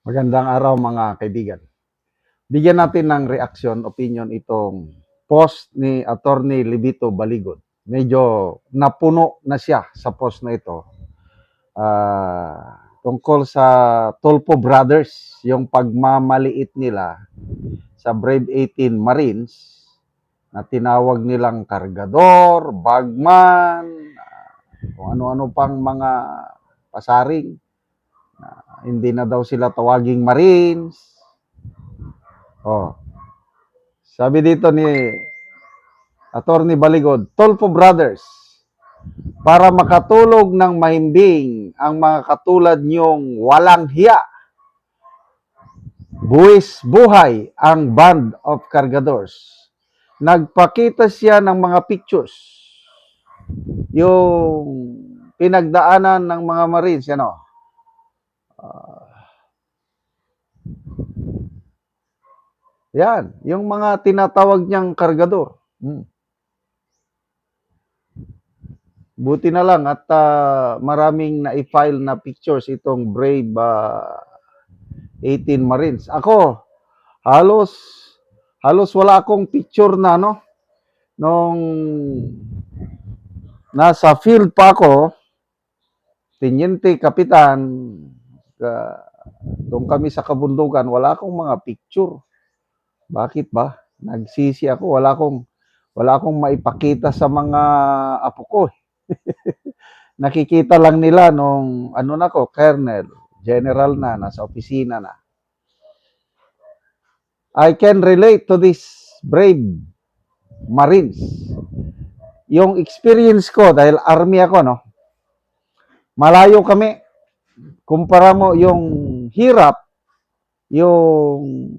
Magandang araw mga kaibigan. Bigyan natin ng reaksyon, opinion itong post ni Attorney Libito Baligod. Medyo napuno na siya sa post na ito. Tungkol sa Tulfo Brothers, yung pagmamaliit nila sa Brave 18 Marines na tinawag nilang kargador, bagman, kung ano-ano pang mga pasaring. Hindi na daw sila tawaging Marines. Oh, sabi dito ni Attorney Baligod, Tulfo Brothers, para makatulog ng mahimbing ang mga katulad niyong walang hiya. Buwis buhay ang Band of Cargadors. Nagpakita siya ng mga pictures. Yung pinagdaanan ng mga Marines, ano? Yan, yung mga tinatawag niyang kargador. Buti na lang at maraming na-file na pictures itong Brave 18 Marines. Ako, halos wala akong picture na nung nasa field pa ako, teniente, kapitan, doon kami sa kabundukan, wala akong mga picture. Bakit ba? Nagsisi ako, wala akong maipakita sa mga apo ko. Nakikita lang nila nung colonel, general na, nasa opisina na. I can relate to this brave Marines. Yung experience ko, dahil army ako, malayo kami. Kumpara mo yung hirap, yung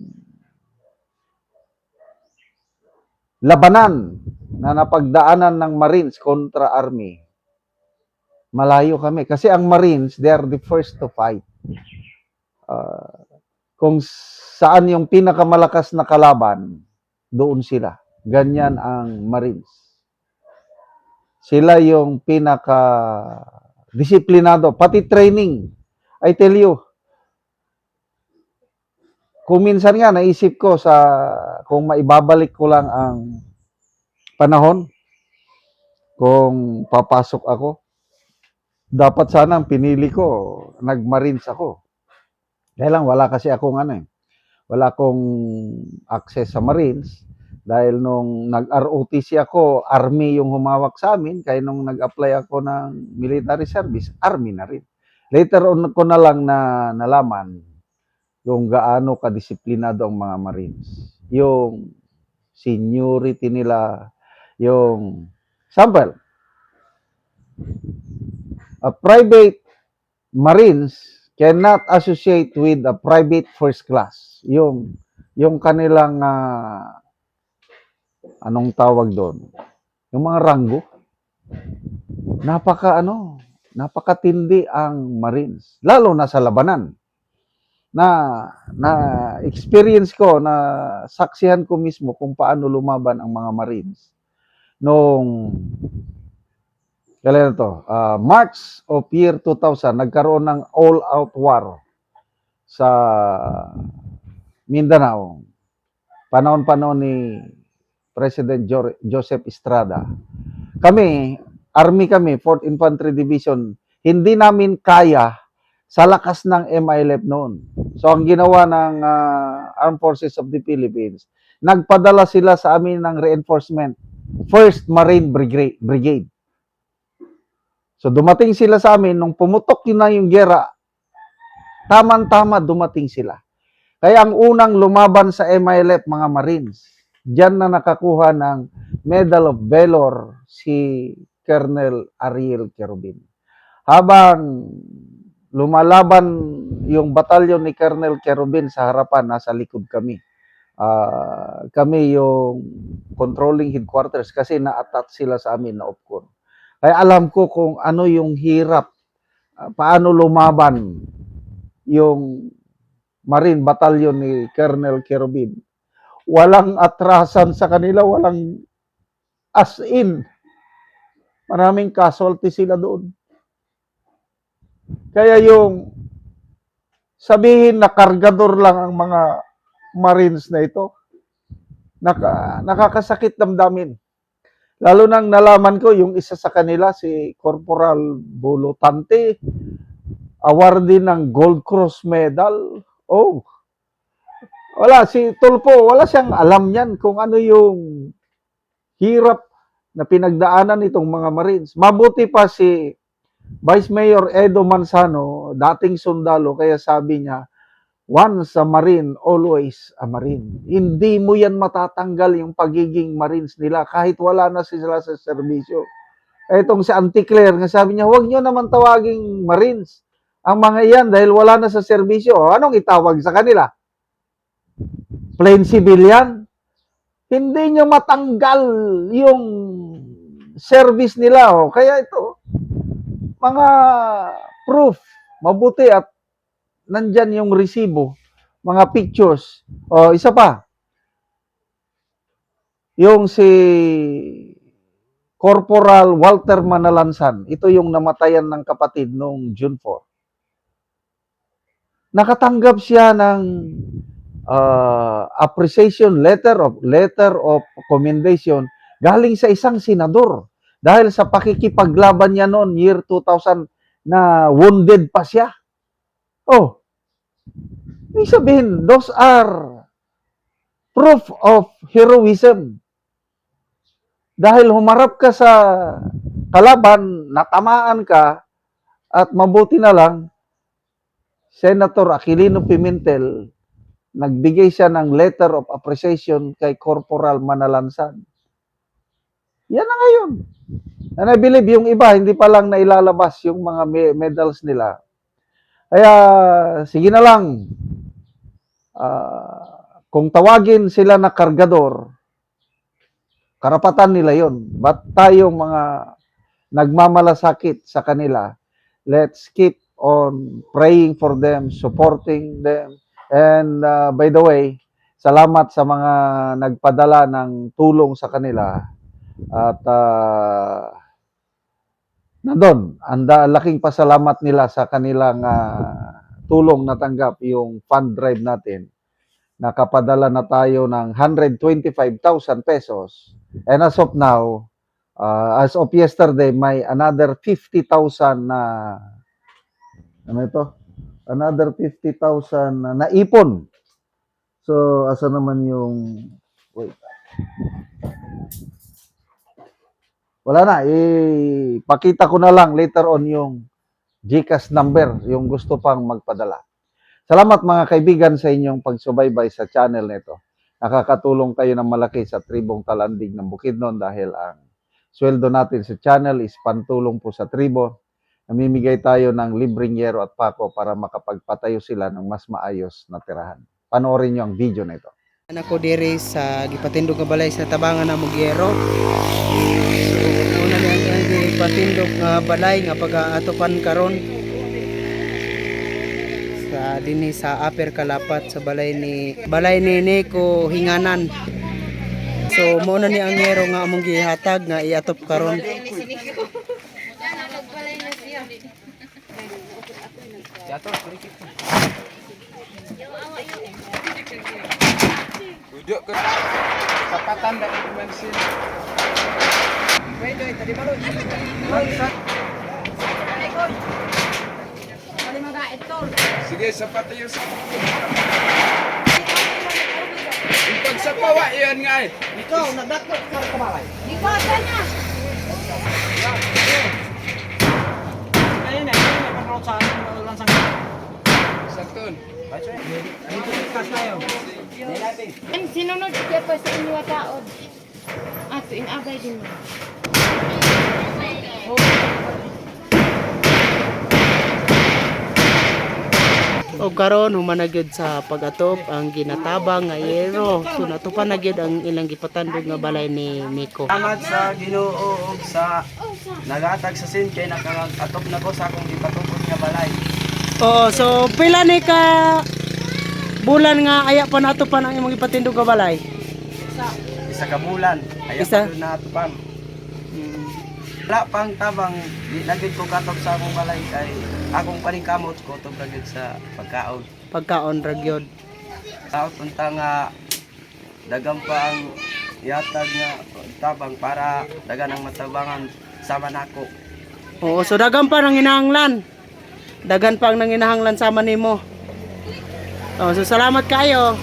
labanan na napagdaanan ng Marines kontra Army, malayo kami. Kasi ang Marines, they are the first to fight. Kung saan yung pinakamalakas na kalaban, doon sila. Ganyan ang Marines. Sila yung pinaka-disiplinado. Pati training. I tell you, kung minsan nga naisip ko kung maibabalik ko lang ang panahon, kung papasok ako, dapat sana ang pinili ko, nag-Marines ako. Kaya lang wala kasi akong wala akong access sa Marines dahil nung nag-ROTC ako, Army yung humawak sa amin, kaya nung nag-apply ako ng military service, Army na rin. Later on ko na lang na nalaman yung gaano kadisiplinado ang mga Marines. Yung seniority nila, yung sample, a private Marines cannot associate with a private first class. Yung kanilang anong tawag doon? Yung mga ranggo. Napakatindi ang Marines, lalo na sa labanan. Na experience ko, na saksihan ko mismo kung paano lumaban ang mga Marines nung kailan to? March of year 2000, nagkaroon ng all-out war sa Mindanao. Panahon-panahon ni President Joseph Estrada. Kami, Army kami, 4th Infantry Division, hindi namin kaya sa lakas ng MILF noon. So, ang ginawa ng Armed Forces of the Philippines, nagpadala sila sa amin ng reinforcement, 1st Marine Brigade. So, dumating sila sa amin, nung pumutok yun na yung gera, tama-tama dumating sila. Kaya ang unang lumaban sa MILF, mga Marines, diyan na nakakuha ng Medal of Valor si Colonel Ariel Querubin. Habang lumalaban yung batalyon ni Colonel Querubin sa harapan, nasa likod kami. Kami yung controlling headquarters kasi na-attach sila sa amin na OPCON. Kaya alam ko kung ano yung hirap, paano lumaban yung Marine Battalion ni Colonel Querubin. Walang atrasan sa kanila, walang as in. Maraming casualty sila doon. Kaya yung sabihin na kargador lang ang mga Marines na ito. Nakakasakit damdamin. Lalo nang nalaman ko yung isa sa kanila, si Corporal Bulutante, awardee ng Gold Cross Medal. Oh, wala, si Tulfo, wala siyang alam yan kung ano yung hirap na pinagdaanan itong mga Marines. Mabuti pa si Vice Mayor Edo Manzano, dating sundalo, kaya sabi niya, once a Marine, always a Marine. Hindi mo yan matatanggal yung pagiging Marines nila kahit wala na sila sa serbisyo. Etong si Auntie Claire, nga sabi niya, huwag nyo naman tawaging Marines ang mga yan dahil wala na sa serbisyo. Anong itawag sa kanila? Plain civilian? Hindi nyo matanggal yung service nila. Kaya ito, mga proof, mabuti at nandyan yung resibo, mga pictures. Isa pa, yung si Corporal Walter Manalansan, ito yung namatayan ng kapatid noong June 4. Nakatanggap siya ng appreciation letter of commendation galing sa isang senador dahil sa pakikipaglaban niya noon year 2000 na wounded pa siya. Ibig sabihin, those are proof of heroism. Dahil humarap ka sa kalaban, natamaan ka, at mabuti na lang, Senator Aquilino Pimentel, nagbigay siya ng letter of appreciation kay Corporal Manalansan. Yan na ngayon. And I believe yung iba, hindi pa lang nailalabas yung mga medals nila. Kaya, sige na lang. Kung tawagin sila na kargador, karapatan nila yon. But tayong mga nagmamalasakit sa kanila, let's keep on praying for them, supporting them. And by the way, salamat sa mga nagpadala ng tulong sa kanila. At nandun, ang laking pasalamat nila sa kanilang tulong na tanggap, yung fund drive natin. Nakapadala na tayo ng 125,000 pesos. And as of now, as of yesterday, may another 50,000 na ano ito? Another 50,000 na ipon. So, asa naman yung wait. Wala na, ipakita ko na lang later on yung GCash number, yung gusto pang magpadala. Salamat mga kaibigan sa inyong pagsubaybay sa channel nito. Nakakatulong kayo ng malaki sa tribong Talandig ng Bukidnon dahil ang sweldo natin sa channel is pantulong po sa tribo. Namimigay tayo ng libreng yero at pako para makapagpatayo sila ng mas maayos na tirahan. Panoorin nyo ang video na ito. Ako diri sa gipatindog nga balay sa tabangan na Mugyero. Una na ang gipatindog nga balay nga pag-atopan karon sa dinhi sa Upper Kalapat sa balay ni Nico Hinganan. So mo na ni ang yero nga among gihatag nga iatop karon. Duduk ke kapatan dan dimensin. Wait, tadi baru. Sige, sapat tayo sa. Ipag sa pawa yan nga eh. Ikaw nagdakot ka sa balay. Ikaw sana. Ayun na pag-road sa lansang. Sakton. Dito discuss tayo. Ang sinunod siya pa sa inyo taod. Ato inabay din mo. O karon humanagyod sa pag-atop ang ginatabang nga yero. So natupan na gyud ang ilang gipatandog nga balay ni Miko. Salamat sa Ginoo ug sa nagatag sa sin kay nakatop na ko sa akong gipatupod nga balay. Oo, so pila ni ka bulan nga aya pa natupan ang imong ipatindog nga balay? Isa ka bulan aya Isa? pa na atupan. Wala pang tabang di na gid ko katop sa akong balay kay akong paningkamot ko to gyud sa pagkaon. Pagkaon ra gyud. Sa punta nga dagang pa ang yatag nga tabang para dagan ang matabangan sama nako. Oo, so dagan pa nang hinahanglan. Dagan pa ang nanginahanglan sama nimo. Oh, so salamat kayo.